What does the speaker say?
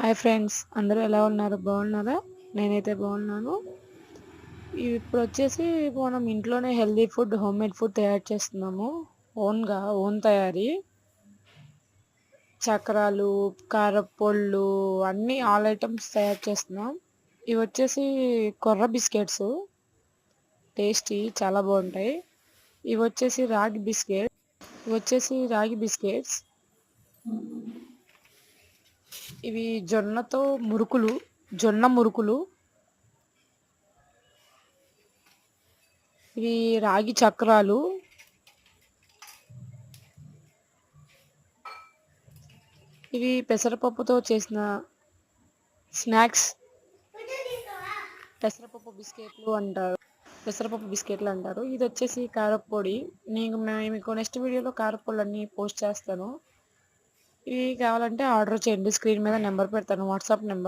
Hi friends, అందరూ ఎలా ఉన్నారు? బాగున్నారా? నేనైతే బాగున్నాను. ఇప్పుడు వచ్చేసి మనం ఇంట్లోనే హెల్దీ ఫుడ్, హోమ్మేడ్ ఫుడ్ తయారు చేస్తున్నాము. ఓన్ తయారీ. చక్రాలు, కారప్పొళ్ళు అన్నీ ఆల్ ఐటమ్స్ తయారు చేస్తున్నాం. ఇవి వచ్చేసి కొర్ర బిస్కెట్స్, టేస్టీ చాలా బాగుంటాయి. ఇవి వచ్చేసి రాగి బిస్కెట్స్. ఇవి జొన్న మురుకులు. ఇవి రాగి చక్రాలు. ఇవి పెసరపప్పుతో చేసిన స్నాక్స్. పెసరపప్పు బిస్కెట్లు అంటారు. ఇది వచ్చేసి కారప్పొడి. మేము మీకు నెక్స్ట్ వీడియోలో కారప్పొడి అన్ని పోస్ట్ చేస్తాను. ఇవి కావాలంటే ఆర్డర్ చేయండి. స్క్రీన్ మీద నెంబర్ పెడతాను, వాట్సాప్ నెంబర్.